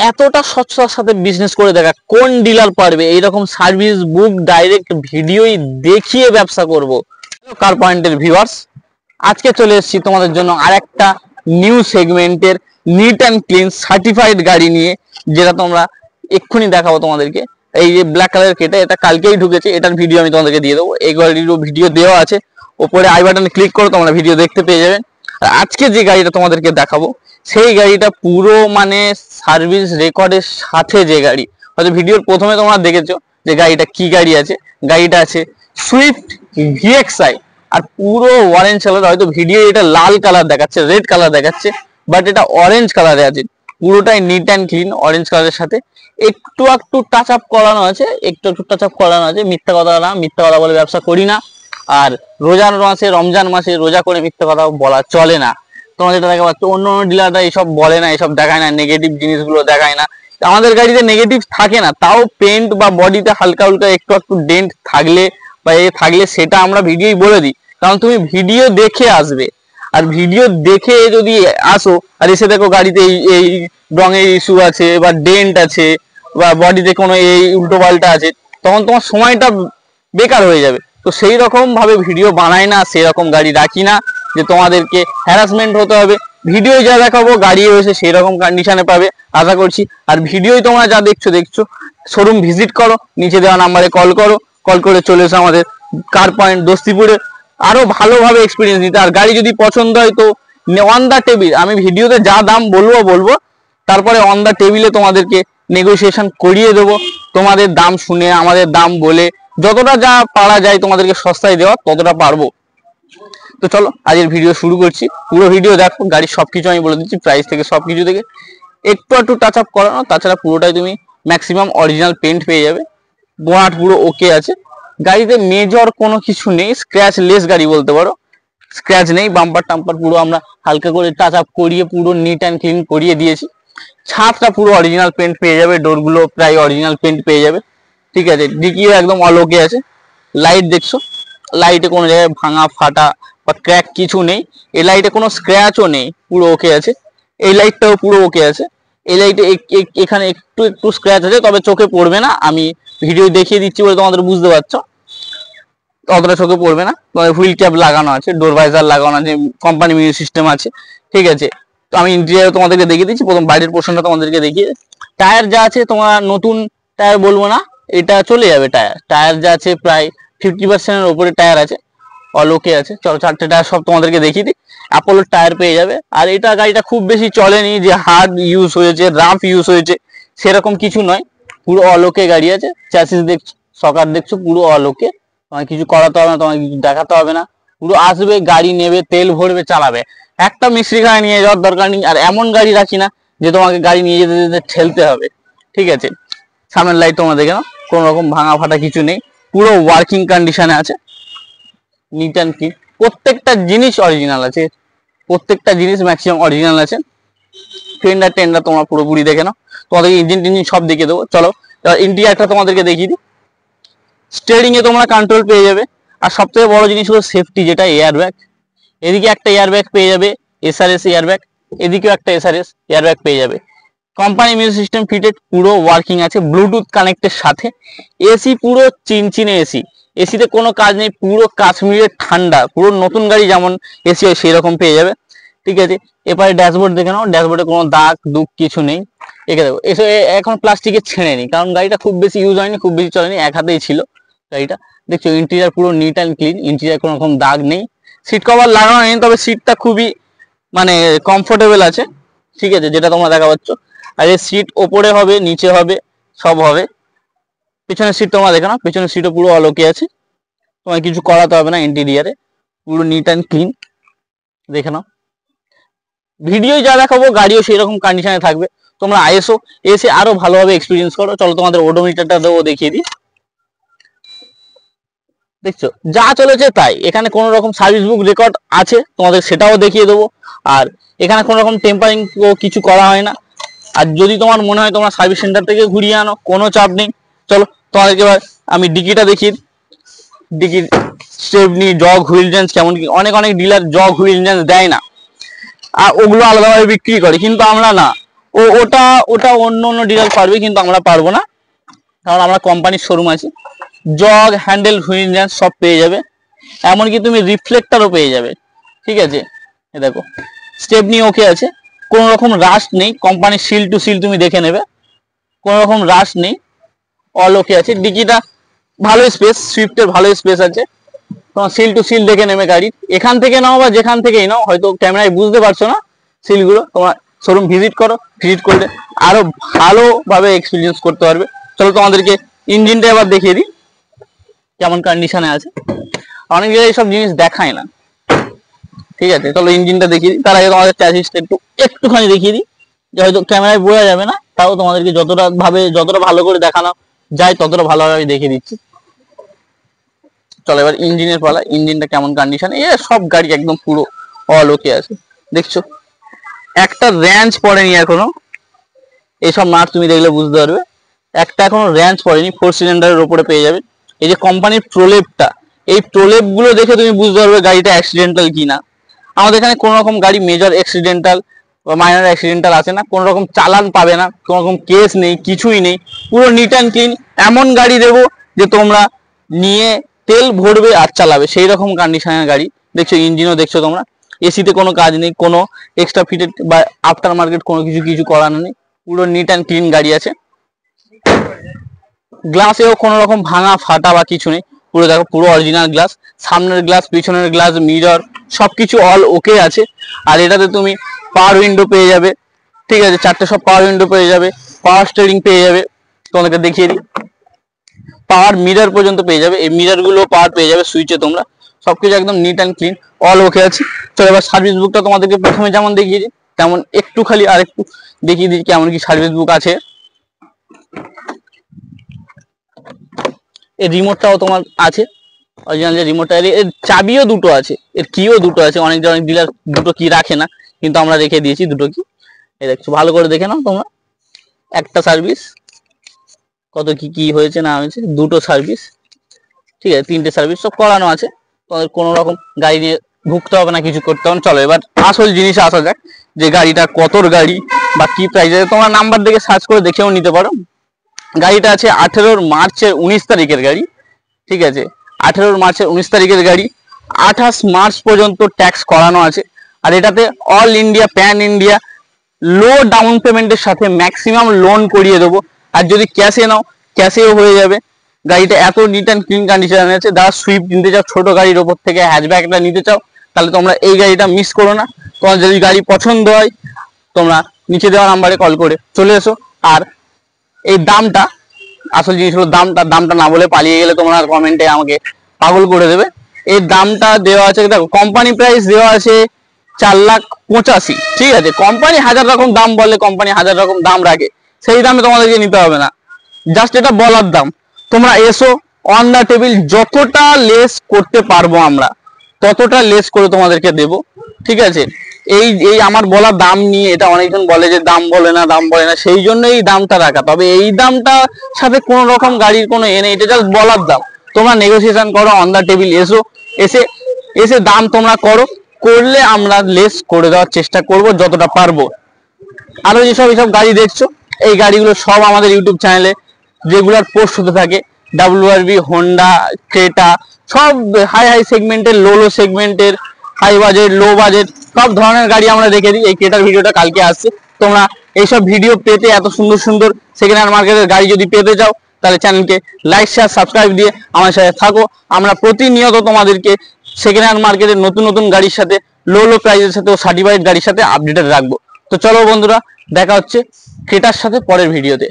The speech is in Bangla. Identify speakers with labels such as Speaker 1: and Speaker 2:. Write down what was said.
Speaker 1: এতটা স্বচ্ছতার সাথে বিজনেস করে দেখা কোন ডিলার পারবে এইরকম সার্ভিস বুক ডাইরেক্ট ভিডিওই দেখিয়ে ব্যবসা করব। কার পয়েন্টের ভিউয়ার্স, আজকে চলে এসেছি তোমাদের জন্য আরেকটা নিউ সেগমেন্টের নিট অ্যান্ড ক্লিন সার্টিফাইড গাড়ি নিয়ে, যেটা তোমরা এক্ষুনি দেখাবো তোমাদেরকে। এই যে ব্ল্যাক কালারের কেটে, এটা কালকেই ঢুকেছে, এটার ভিডিও আমি তোমাদেরকে দিয়ে দেবো। এই গাড়িরও ভিডিও দেওয়া আছে, ওপরে আই বাটনে ক্লিক করো, তোমরা ভিডিও দেখতে পেয়ে যাবেন। আর আজকে যে গাড়িটা তোমাদেরকে দেখাবো সেই গাড়িটা পুরো মানে সার্ভিস রেকর্ডের সাথে যে গাড়ি, হয়তো ভিডিওর প্রথমে তোমরা দেখেছো যে গাড়িটা কি গাড়ি আছে। গাড়িটা আছে সুইফট ভিএক্সআই, আর পুরো অরেঞ্জ কালার। হয়তো ভিডিও এটা লাল কালার দেখাচ্ছে, রেড কালার দেখাচ্ছে, বাট এটা অরেঞ্জ কালারে আছে। পুরোটাই নিট অ্যান্ড ক্লিন অরেঞ্জ কালারের সাথে একটু একটু টাচ আপ করানো আছে, একটু একটু টাচ আপ করানো আছে। মিথ্যা কথা না, মিথ্যা কথা বলে ব্যবসা করি না। আর রোজার মাসে, রমজান মাসে রোজা করে মিথ্যা কথা বলা চলে না। তোমরা যেটা দেখা পাচ্ছ অন্য অন্য ডিলাররা এইসব বলে না, এসব দেখায় না, নেগেটিভ জিনিসগুলো দেখায় না। আমাদের গাড়িতে নেগেটিভ থাকে না, তাও পেন্ট বা বডিতে হালকা হালকা একটু একটু ডেন্ট থাকলে বা এ থাকলে সেটা আমরা ভিডিওই বলে দিই। কারণ তুমি ভিডিও দেখে আসবে, আর ভিডিও দেখে যদি আসো আর এসে দেখো গাড়িতে এই রঙের ইস্যু আছে বা ডেন্ট আছে বা বডিতে কোনো এই উল্টো পাল্টা আছে, তখন তোমার সময়টা বেকার হয়ে যাবে। তো সেই রকম ভাবে ভিডিও বানাই না, সেই রকম গাড়ি রাখি না যে তোমাদেরকে হ্যারাসমেন্ট হতে হবে। ভিডিও যা দেখাবো গাড়ি হয়েছে সেই রকম কন্ডিশনে পাবে আশা করছি। আর ভিডিওই তোমরা যা দেখছো শোরুম ভিজিট করো, নিচে দেওয়া নাম্বারে কল করো, কল করে চলে এসো আমাদের কার পয়েন্ট দোস্তিপুরে আরো ভালোভাবে এক্সপিরিয়েন্স নিতে। আর গাড়ি যদি পছন্দ হয় তো অন দা টেবিল, আমি ভিডিওতে যা দাম বলবো, তারপরে অন দা টেবিলে তোমাদেরকে নেগোসিয়েশন করিয়ে দেবো। তোমাদের দাম শুনে, আমাদের দাম বলে যতটা যা পারা যায় তোমাদেরকে সস্তায় দেওয়া ততটা পারবো। তো চলো আজকের ভিডিও শুরু করছি। পুরো ভিডিও দেখো, গাড়ির সবকিছু আমি বলে দিচ্ছি, প্রাইস থেকে সবকিছু থেকে। একটু একটু টাচ আপ করানো, তাছাড়া পুরোটাই তুমি ম্যাক্সিমাম অরিজিনাল পেন্ট পেয়ে যাবে। বোনাট পুরো ওকে আছে। গাড়িতে মেজর কোনো কিছু নেই, স্ক্র্যাচ লেস গাড়ি বলতে পারো। স্ক্র্যাচ নেই, বাম্পার টাম্পার পুরো আমরা হালকা করে টাচ আপ করিয়ে পুরো নিট অ্যান্ড ক্লিন করিয়ে দিয়েছি। ছাদটা পুরো অরিজিনাল পেন্ট পেয়ে যাবে, ডোরগুলো প্রায় অরিজিনাল পেন্ট পেয়ে যাবে, ঠিক আছে। ডিকিও একদম অল ওকে আছে। লাইট দেখছো, লাইটে কোনো জায়গায় ভাঙা ফাটা বা ক্র্যাক কিছু নেই। এই লাইটে কোনো স্ক্র্যাচও নেই, পুরো ওকে আছে। এই লাইটটাও পুরো ওকে আছে। এই লাইটে এখানে একটু একটু স্ক্র্যাচ আছে, তবে চোখে পড়বে না। আমি ভিডিও দেখিয়ে দিচ্ছি বলে তোমাদের বুঝতে পারছো, অতটা চোখে পড়বে না। তোমাদের হুইল ক্যাপ লাগানো আছে, ডোর ভাইজার লাগানো আছে, কোম্পানি মিউজিক সিস্টেম আছে, ঠিক আছে। তো আমি ইন্টেরিয়ার তোমাদেরকে দেখিয়ে দিচ্ছি, প্রথম বাইরের পোর্শনটা তোমাদেরকে দেখিয়ে। টায়ার যা আছে তোমার নতুন টায়ার বলবো না, এটা চলে যাবে। টায়ার যা আছে প্রায় 50%-এর উপরে টায়ার আছে, অল ওকে আছে। চলো চারটে টায়ার সব তোমাদেরকে দেখিয়ে দিই। অ্যাপোলোর টায়ার পেয়ে যাবে। আর এটা গাড়িটা খুব বেশি চলেনি যে হার্ড ইউজ হয়েছে, রাফ ইউজ হয়েছে, সেরকম কিছু নয়। পুরো অল ওকে গাড়ি আছে। চ্যাসিস দেখছো, সকার দেখছো, পুরো অল ওকে। তোমায় কিছু করাতে হবে না, তোমায় কিছু দেখাতে হবে না। পুরো আসবে, গাড়ি নেবে, তেল ভরবে, চালাবে। একটা মিস্ত্রিখানে নিয়ে যাওয়ার দরকার নেই। আর এমন গাড়ি রাখি না যে তোমাকে গাড়ি নিয়ে যেতে যেতে ঠেলতে হবে, ঠিক আছে। সামনের লাইট তোমরা দেখে নাও, কোনো রকম ভাঙা ফাটা কিছু নেই, পুরো ওয়ার্কিং কন্ডিশনে আছে, নিট অ্যান্ড ক্লিন। প্রত্যেকটা জিনিস অরিজিনাল আছে, প্রত্যেকটা জিনিস ম্যাক্সিমাম অরিজিনাল আছে। টেন্ডার তোমরা পুরোপুরি দেখে নাও, তোমাদেরকে ইঞ্জিন টিঞ্জিন সব দেখিয়ে দেবো। চলো এবার ইন্টিরিয়ারটা তোমাদেরকে দেখিয়ে দিই। স্টিয়ারিং এ তোমরা কন্ট্রোল পেয়ে যাবে। আর সব থেকে বড় জিনিস হলো সেফটি, যেটা এয়ার ব্যাগ। এদিকে একটা এয়ার ব্যাগ পেয়ে যাবে, এসআরএস এয়ার ব্যাগ। এদিকেও একটা এসআরএস এয়ার ব্যাগ পেয়ে যাবে। কোম্পানি মিউজিক সিস্টেম ফিটেড, পুরো ওয়ার্কিং আছে ব্লুটুথ কানেক্টের সাথে। এসি পুরো চিনচিনে এসি, এসিতে কোনো কাজ নেই, পুরো কাশ্মীরের ঠান্ডা। পুরো নতুন গাড়ি যেমন এসি হয় সেই রকম পেয়ে যাবে, ঠিক আছে। এবারে ড্যাশবোর্ড দেখে নাও, ড্যাশবোর্ডে কোনো দাগ দুঃখ কিছু নেই। এঁকে দেবো এসে এখন প্লাস্টিকের ছেড়ে নি, কারণ গাড়িটা খুব বেশি ইউজ হয়নি, খুব বেশি চলেনি, এক হাতেই ছিল গাড়িটা। দেখছো ইন্টেরিয়ার পুরো নিট অ্যান্ড ক্লিন, ইন্টেরিয়ার কোনো রকম দাগ নেই। সিট কভার লাগানো নেই, তবে সিটটা খুবই মানে কমফোর্টেবল আছে, ঠিক আছে, যেটা তোমরা দেখা পাচ্ছ। আর এই সিট ওপরে হবে, নিচে হবে, সব হবে। পিছনের সিট তোমরা দেখে নাও, পিছনের সিটও পুরো অলোকে আছে, তোমায় কিছু করাতে হবে না। ইন্টেরিয়ারে পুরো নিট অ্যান্ড ক্লিন, দেখে নাও। ভিডিও যা দেখাবো গাড়িও সেই রকম কন্ডিশনে থাকবে। তোমরা আইএসও এসে আরো ভালোভাবে এক্সপিরিয়েন্স করো। চলো তোমাদের ওডোমিটারটা দেবো, দেখিয়ে দিই। দেখছো যা চলেছে তাই, এখানে কোনো রকম সার্ভিস বুক রেকর্ড আছে, তোমাদের সেটাও দেখিয়ে দেবো। আর এখানে কোনো রকম টেম্পারিং কিছু করা হয় না। আর যদি তোমার মনে হয় তোমরা সার্ভিস সেন্টার থেকে ঘুরিয়ে আনো, কোনো চাপ নেই। চলো তোমাদেরকে এবার আমি ডিকিটা দেখিয়ে। ডিকির স্টেপনি, জগ, হুইল রেঞ্জ কেমন কি। অনেক ডিলার জগ হুইল রেঞ্জ দেয় না, আর ওগুলো আলাদাভাবে বিক্রি করে, কিন্তু আমরা না, ওটা ওটা অন্য অন্য ডিলার পারবে, কিন্তু আমরা পারবো না, কারণ আমরা কোম্পানির শোরুম আছে। জগ, হ্যান্ডেল, হুইল সব পেয়ে যাবে, এমনকি তুমি রিফ্লেক্টরও পেয়ে যাবে। ঠিক আছে, এ দেখো স্টেপনি ওকে আছে, কোনো রকম রাস্ট নেই, কোম্পানির সিল টু সিল তুমি দেখে নেবে, কোনো রকম রাস্ট নেই, অল ওকে আছে। ডিকিটা ভালো স্পেস, সুইফটের ভালো স্পেস আছে, তোমার সিল টু সিল দেখে নেবে গাড়ি, এখান থেকে নাও বা যেখান থেকেই নাও, হয়তো ক্যামেরায় বুঝতে পারছো না সিলগুলো, তোমার শোরুম ভিজিট করো, ভিজিট করলে আরো ভালোভাবে এক্সপিরিয়েন্স করতে পারবে। চলো তোমাদেরকে ইঞ্জিনটা এবার দেখিয়ে দিই কেমন কন্ডিশনে আছে, অনেক জায়গায় এইসব জিনিস দেখায় না। ঠিক আছে, চলো ইঞ্জিনটা দেখিয়ে দিই, তার আগে তোমাদের চ্যাসিসটা একটুখানি দেখিয়ে দিই, যে হয়তো ক্যামেরায় বোঝা যাবে না, তাও তোমাদেরকে যতটা ভালো করে দেখানো যায় ততটা ভালোভাবে আমি দেখিয়ে দিচ্ছি। চলো এবার ইঞ্জিনের পালা, ইঞ্জিনটা কেমন কন্ডিশন, সব গাড়ি একদম পুরো অল ওকে আছে, দেখছো একটা র্যাঞ্চ পড়েনি এখনো, এইসব মাঠ তুমি দেখলে বুঝতে পারবে, একটা এখনো র্যাঞ্চ পড়েনি, 4 সিলিন্ডারের ওপরে পেয়ে যাবে। এই যে কোম্পানির প্রলেপটা, এই প্রলেপ গুলো দেখে তুমি বুঝতে পারবে গাড়িটা অ্যাক্সিডেন্টাল কিনা। আমাদের এখানে কোনো রকম গাড়ি মেজর অ্যাক্সিডেন্টাল বা মাইনর অ্যাক্সিডেন্টাল আছে না, কোনো রকম চালান পাবে না, কোনো রকম কেস নেই, কিছুই নেই, পুরো নিট অ্যান্ড ক্লিন। এমন গাড়ি দেবো যে তোমরা নিয়ে তেল ভরবে আর চালাবে, সেই রকম কন্ডিশনের গাড়ি। দেখছো ইঞ্জিনও দেখছো তোমরা, এসিতে কোনো কাজ নেই, কোনো এক্সট্রা ফিটেড বা আফটার মার্কেট কোনো কিছু করানো নেই, পুরো নিট অ্যান্ড ক্লিন গাড়ি আছে। গ্লাসেও কোনো রকম ভাঙা ফাটা বা কিছু নেই, পুরো দেখো পুরো অরিজিনাল গ্লাস, সামনের গ্লাস, পিছনের গ্লাস, মিরর সবকিছু অল ওকে আছে। আর এটাতে তুমি পাওয়ার উইন্ডো পেয়ে যাবে, ঠিক আছে, 4টে সব পাওয়ার উইন্ডো পেয়ে যাবে, পাওয়ার স্টিয়ারিং পেয়ে যাবে, তোমাদেরকে দেখিয়ে দিই, পাওয়ার মিরর পর্যন্ত পেয়ে যাবে, এই মিরর গুলো পাওয়ার পেয়ে যাবে সুইচে তোমরা, সবকিছু একদম নিট অ্যান্ড ক্লিন অল ওকে আছে। চলো এবার সার্ভিস বুকটা তোমাদেরকে প্রথমে যেমন দেখিয়ে দিই তেমন একটু খালি আর একটু দেখিয়ে দিই কেমন কি সার্ভিস বুক আছে। এর রিমোটটাও তোমার আছে, অরিজিনাল যে রিমোটটা, এর চাবিও দুটো আছে, এর কিও দুটো আছে, অনেক ডিলার দুটো কি রাখে না, কিন্তু আমরা রেখে দিয়েছি দুটো কি। এই দেখছো, ভালো করে দেখে নাও তোমরা, একটা সার্ভিস, কত কি হয়েছে না হয়েছে, দুটো সার্ভিস, ঠিক আছে, 3টে সার্ভিস সব করানো আছে, তোমাদের কোনো রকম গাড়ি নিয়ে ভুগতে হবে না, কিছু করতে হবে না। চলো এবার আসল জিনিসে আসা যাক, যে গাড়িটা কতর গাড়ি বা কি প্রাইস আছে, তোমরা নাম্বার দেখে সার্চ করে দেখেও নিতে পারো। গাড়িটা আছে 18 মার্চের 19 তারিখের গাড়ি, ঠিক আছে, 18 মার্চের 19 তারিখের গাড়ি, 28 মার্চ পর্যন্ত ট্যাক্স করানো আছে। আর এটাতে অল ইন্ডিয়া প্যান ইন্ডিয়া লো ডাউন পেমেন্টের সাথে ম্যাক্সিমাম লোন করিয়ে দেবো, আর যদি ক্যাশে নাও ক্যাশেও হয়ে যাবে। গাড়িটা এত নিট অ্যান্ড ক্লিন কন্ডিশন আছে, যারা সুইফট নিতে চাও, ছোট গাড়ির ওপর থেকে হ্যাচব্যাকটা নিতে চাও, তাহলে তোমরা এই গাড়িটা মিস করো না। তোমার যদি গাড়ি পছন্দ হয় তোমরা নিচে দেওয়া নাম্বারে কল করে চলে এসো। আর এই দামটা, আসল জিনিস হলো দামটা না বলে পালিয়ে গেলে তোমরা কমেন্টে আমাকে পাগল করে দেবে। এই দামটা দেওয়া আছে, দেখো কোম্পানি প্রাইস দেওয়া আছে 4,85,000, ঠিক আছে, কোম্পানি 1000 রকম দাম বলে, কোম্পানি 1000 রকম দাম রাখে, সেই দামে তোমাদেরকে নিতে হবে না, জাস্ট এটা বলার দাম। তোমরা এসো, অন দা টেবিল যতটা লেস করতে পারবো আমরা ততটা লেস করে তোমাদেরকে দেব, ঠিক আছে। এই আমার বলা দাম নিয়ে এটা অনেকজন বলে যে দাম বলে না, সেই জন্য এই দামটা রাখা, তবে এই দামটা সাথে কোনো রকম গাড়ির কোনো নেই, এটা জাস্ট বলার দাম। তোমরা নেগোসিয়েশন করো, অন দা টেবিল এসে দাম তোমরা করলে আমরা লেস করে দেওয়ার চেষ্টা করব যতটা পারবো। আরো যেসব গাড়ি দেখছো, এই গাড়িগুলো সব আমাদের ইউটিউব চ্যানেলে রেগুলার পোস্ট হতে থাকে, WRV, হোন্ডা, ক্রেটা, সব হাই সেগমেন্টের, লো সেগমেন্টের, হাই বাজেট, লো বাজেট, সব ধরনের গাড়ি আমরা রেখে দিই। এই ক্রেটার ভিডিওটা কালকে আসছে, তোমরা এইসব ভিডিও পেতে, এত সুন্দর সেকেন্ড হ্যান্ড মার্কেটের গাড়ি যদি পেতে চাও, তাহলে চ্যানেলকে লাইক শেয়ার সাবস্ক্রাইব দিয়ে আমার সাথে থাকো। আমরা প্রতিনিয়ত তোমাদেরকে সেকেন্ড হ্যান্ড মার্কেটের নতুন গাড়ির সাথে, লো প্রাইসের সাথে ও সার্টিফাইড গাড়ির সাথে আপডেটেড রাখবো। তো চলো বন্ধুরা, দেখা হচ্ছে ক্রেটার সাথে পরের ভিডিওতে।